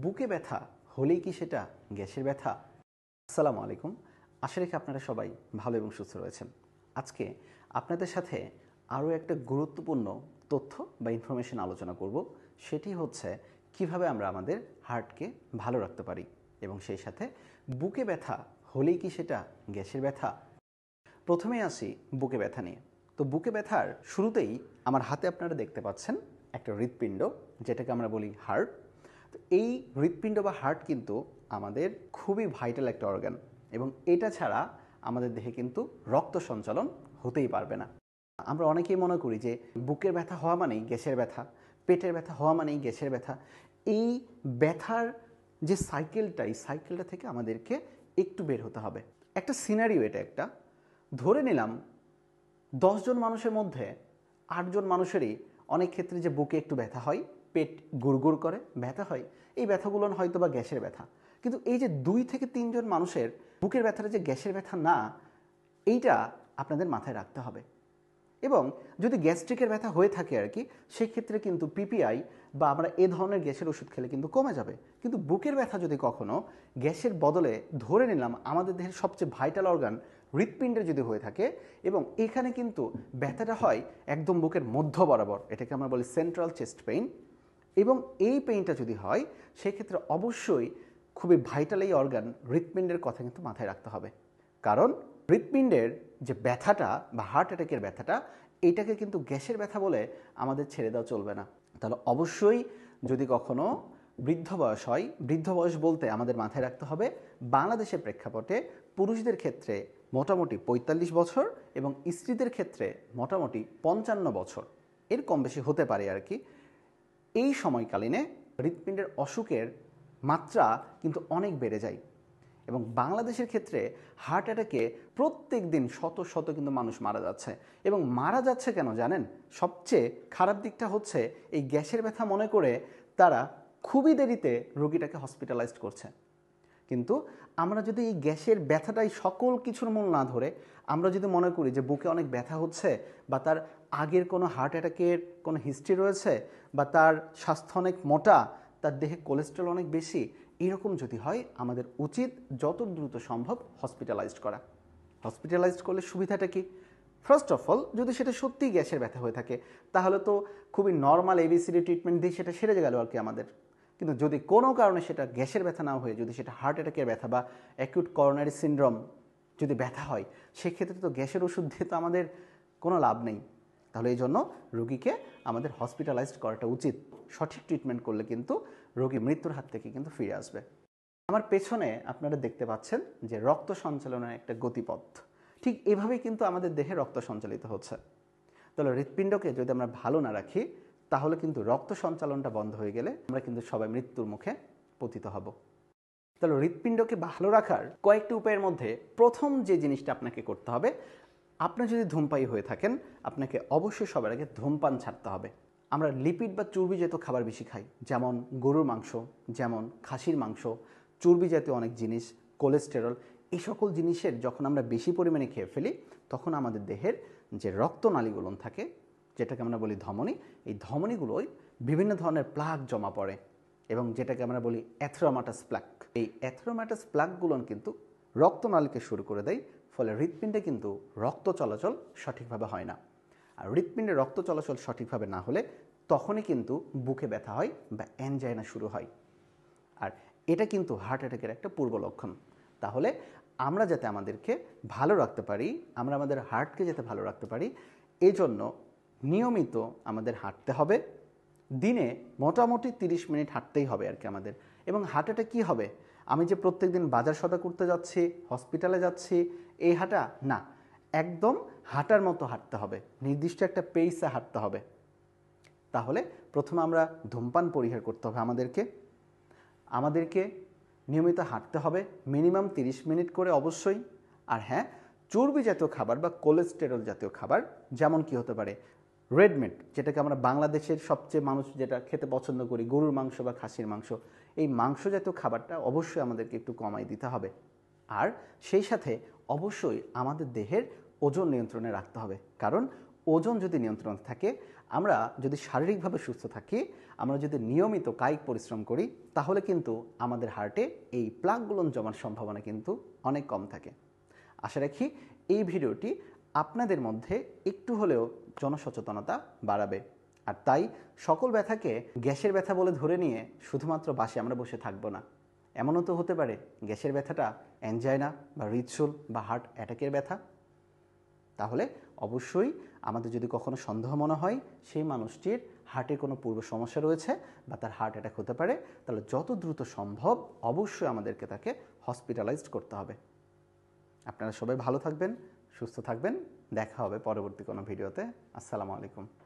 বুকে ব্যথা হলেই কি সেটা গ্যাসের ব্যথা? আসসালামু আলাইকুম। আশা রাখি আপনারা সবাই ভালো এবং সুস্থ রয়েছেন। আজকে আপনাদের সাথে আরও একটা গুরুত্বপূর্ণ তথ্য বা ইনফরমেশন আলোচনা করব। সেটি হচ্ছে কিভাবে আমরা আমাদের হার্টকে ভালো রাখতে পারি এবং সেই সাথে বুকে ব্যথা হলেই কি সেটা গ্যাসের ব্যথা? প্রথমেই আসি বুকে ব্যথা নিয়ে। তো বুকে ব্যথার শুরুতেই আমার হাতে আপনারা দেখতে পাচ্ছেন একটা হৃৎপিণ্ড, যেটাকে আমরা বলি হার্ট। তো এই হৃৎপিণ্ড বা হার্ট কিন্তু আমাদের খুবই ভাইটাল একটা অর্গান এবং এটা ছাড়া আমাদের দেহে কিন্তু রক্ত সঞ্চালন হতেই পারবে না। আমরা অনেকেই মনে করি যে বুকের ব্যথা হওয়া মানেই গ্যাসের ব্যথা, পেটের ব্যথা হওয়া মানেই গ্যাসের ব্যথা। এই ব্যথার যে সাইকেলটা, এই সাইকেলটা থেকে আমাদেরকে একটু বের হতে হবে। একটা সিনারিও, এটা একটা ধরে নিলাম 10 জন মানুষের মধ্যে 8 জন মানুষেরই অনেক ক্ষেত্রে যে বুকে একটু ব্যথা হয়, পেট গুড়গুড় করে ব্যথা হয়, এই ব্যথাগুলো হয়তো বা গ্যাসের ব্যথা। কিন্তু এই যে 2 থেকে 3 জন মানুষের বুকের ব্যথাটা যে গ্যাসের ব্যথা না, এইটা আপনাদের মাথায় রাখতে হবে। এবং যদি গ্যাস্ট্রিকের ব্যথা হয়ে থাকে আর কি, সেক্ষেত্রে কিন্তু পিপিআই বা আমরা এ ধরনের গ্যাসের ওষুধ খেলে কিন্তু কমে যাবে। কিন্তু বুকের ব্যথা যদি কখনো গ্যাসের বদলে ধরে নিলাম আমাদের দেহের সবচেয়ে ভাইটাল অর্গান হৃৎপিণ্ডের যদি হয়ে থাকে এবং এখানে কিন্তু ব্যথাটা হয় একদম বুকের মধ্য বরাবর, এটাকে আমরা বলি সেন্ট্রাল চেস্ট পেইন, এবং এই পেইনটা যদি হয় সেক্ষেত্রে অবশ্যই খুবই ভাইটাল এই অর্গান হৃৎপিণ্ডের কথা কিন্তু মাথায় রাখতে হবে। কারণ হৃৎপিণ্ডের যে ব্যথাটা বা হার্ট অ্যাটাকের ব্যথাটা, এটাকে কিন্তু গ্যাসের ব্যথা বলে আমাদের ছেড়ে দেওয়া চলবে না। তাহলে অবশ্যই যদি কখনো বৃদ্ধ বয়স হয়, বৃদ্ধ বয়স বলতে আমাদের মাথায় রাখতে হবে বাংলাদেশের প্রেক্ষাপটে পুরুষদের ক্ষেত্রে মোটামুটি 45 বছর এবং স্ত্রীদের ক্ষেত্রে মোটামুটি 55 বছর, এর কম বেশি হতে পারে আর কি। এই সময়কালীনে হৃৎপিণ্ডের অসুখের মাত্রা কিন্তু অনেক বেড়ে যায় এবং বাংলাদেশের ক্ষেত্রে হার্ট অ্যাটাকে প্রত্যেক দিন শত শত কিন্তু মানুষ মারা যাচ্ছে। এবং মারা যাচ্ছে কেন জানেন? সবচেয়ে খারাপ দিকটা হচ্ছে এই গ্যাসের ব্যথা মনে করে তারা খুবই দেরিতে রোগীটাকে হসপিটালাইজড করছে। কিন্তু আমরা যদি এই গ্যাসের ব্যথাটাই সকল কিছুর মূল না ধরে আমরা যদি মনে করি যে বুকে অনেক ব্যথা হচ্ছে বা তার আগের কোনো হার্ট অ্যাটাকের কোনো হিস্ট্রি রয়েছে বা তার স্বাস্থ্য অনেক মোটা, তার দেহে কোলেস্ট্রল অনেক বেশি, এরকম যদি হয় আমাদের উচিত যত দ্রুত সম্ভব হসপিটালাইজড করা। হসপিটালাইজড করলে সুবিধাটা কি? ফার্স্ট অফ অল, যদি সেটা সত্যিই গ্যাসের ব্যথা হয়ে থাকে তাহলে তো খুবই নর্মাল এবিসিডি ট্রিটমেন্ট দিয়ে সেটা সেরে গেল আর কি আমাদের। কিন্তু যদি কোনো কারণে সেটা গ্যাসের ব্যথা না হয়ে যদি সেটা হার্ট অ্যাটাকের ব্যথা বা অ্যাকিউট করোনারি সিনড্রোম যদি ব্যথা হয়, সেক্ষেত্রে তো গ্যাসের ওষুধ দিয়ে তো আমাদের কোনো লাভ নেই। তাহলে এই জন্য রোগীকে আমাদের হসপিটালাইজড করাটা উচিত। সঠিক ট্রিটমেন্ট করলে কিন্তু রোগী মৃত্যুর হাত থেকে কিন্তু ফিরে আসবে। আমার পেছনে আপনারা দেখতে পাচ্ছেন যে রক্ত সঞ্চালনের একটা গতিপথ, ঠিক এভাবেই কিন্তু আমাদের দেহে রক্ত সঞ্চালিত হচ্ছে। তাহলে হৃৎপিণ্ডকে যদি আমরা ভালো না রাখি তাহলে কিন্তু রক্ত সঞ্চালনটা বন্ধ হয়ে গেলে আমরা কিন্তু সবাই মৃত্যুর মুখে পতিত হব। তাহলে হৃৎপিণ্ডকে ভালো রাখার কয়েকটি উপায়ের মধ্যে প্রথম যে জিনিসটা আপনাকে করতে হবে, আপনার যদি ধূমপায়ী হয়ে থাকেন আপনাকে অবশ্যই সবার আগে ধূমপান ছাড়তে হবে। আমরা লিপিড বা চর্বি জাতীয় খাবার বেশি খাই, যেমন গরুর মাংস, যেমন খাসির মাংস, চর্বি জাতীয় অনেক জিনিস, কোলেস্টেরল, এই সকল জিনিসের যখন আমরা বেশি পরিমাণে খেয়ে ফেলি তখন আমাদের দেহের যে রক্তনালীগুলো থাকে, যেটাকে আমরা বলি ধমনী, এই ধমনীগুলোয় বিভিন্ন ধরনের প্লাক জমা পড়ে এবং যেটাকে আমরা বলি অ্যাথেরোমাটাস প্লাক। এই অ্যাথেরোমাটাস প্লাকগুলো কিন্তু রক্তনালীকে শুরু করে দেয়, ফলে হৃৎপিণ্ডে কিন্তু রক্ত চলাচল সঠিকভাবে হয় না। আর হৃৎপিণ্ডে রক্ত চলাচল সঠিকভাবে না হলে তখনই কিন্তু বুকে ব্যথা হয় বা অ্যানজাইনা শুরু হয়। আর এটা কিন্তু হার্ট অ্যাটাকের একটা পূর্ব লক্ষণ। তাহলে আমরা যাতে আমাদেরকে ভালো রাখতে পারি, আমরা আমাদের হার্টকে যাতে ভালো রাখতে পারি, এজন্য নিয়মিত আমাদের হাঁটতে হবে। দিনে মোটামুটি 30 মিনিট হাঁটতেই হবে আর কি আমাদের। এবং হাঁটাটা কি হবে? আমি যে প্রত্যেক দিন বাজার সদা করতে যাচ্ছি, হসপিটালে যাচ্ছি, এই হাঁটা না, একদম হাঁটার মতো হাঁটতে হবে, নির্দিষ্ট একটা পেইসে হাঁটতে হবে। তাহলে প্রথমে আমরা ধূমপান পরিহার করতে হবে আমাদেরকে নিয়মিত হাঁটতে হবে মিনিমাম 30 মিনিট করে অবশ্যই। আর হ্যাঁ, চর্বি জাতীয় খাবার বা কোলেস্টেরল জাতীয় খাবার, যেমন কি হতে পারে রেড মিট, যেটাকে আমরা বাংলাদেশের সবচেয়ে মানুষ যেটা খেতে পছন্দ করি, গরুর মাংস বা খাসির মাংস, এই মাংস জাতীয় খাবারটা অবশ্যই আমাদেরকে একটু কমাই দিতে হবে। আর সেই সাথে অবশ্যই আমাদের দেহের ওজন নিয়ন্ত্রণে রাখতে হবে, কারণ ওজন যদি নিয়ন্ত্রণে থাকে, আমরা যদি শারীরিকভাবে সুস্থ থাকি, আমরা যদি নিয়মিত কায়িক পরিশ্রম করি তাহলে কিন্তু আমাদের হার্টে এই প্লাকগুলো জমার সম্ভাবনা কিন্তু অনেক কম থাকে। আশা রাখি এই ভিডিওটি আপনাদের মধ্যে একটু হলেও জনসচেতনতা বাড়াবে। আর তাই সকল ব্যথাকে গ্যাসের ব্যথা বলে ধরে নিয়ে শুধুমাত্র বাসে আমরা বসে থাকবো না। এমনও তো হতে পারে গ্যাসের ব্যথাটা অ্যানজাইনা বা হৃদশূল বা হার্ট অ্যাটাকের ব্যথা। তাহলে অবশ্যই আমাদের যদি কখনো সন্দেহ মনে হয় সেই মানুষটির হার্টের কোনো পূর্ব সমস্যা রয়েছে বা তার হার্ট অ্যাটাক হতে পারে, তাহলে যত দ্রুত সম্ভব অবশ্যই আমাদেরকে তাকে হসপিটালাইজড করতে হবে। আপনারা সবাই ভালো থাকবেন, সুস্থ থাকবেন। দেখা হবে পরবর্তী কোনো ভিডিওতে। আসসালামু আলাইকুম।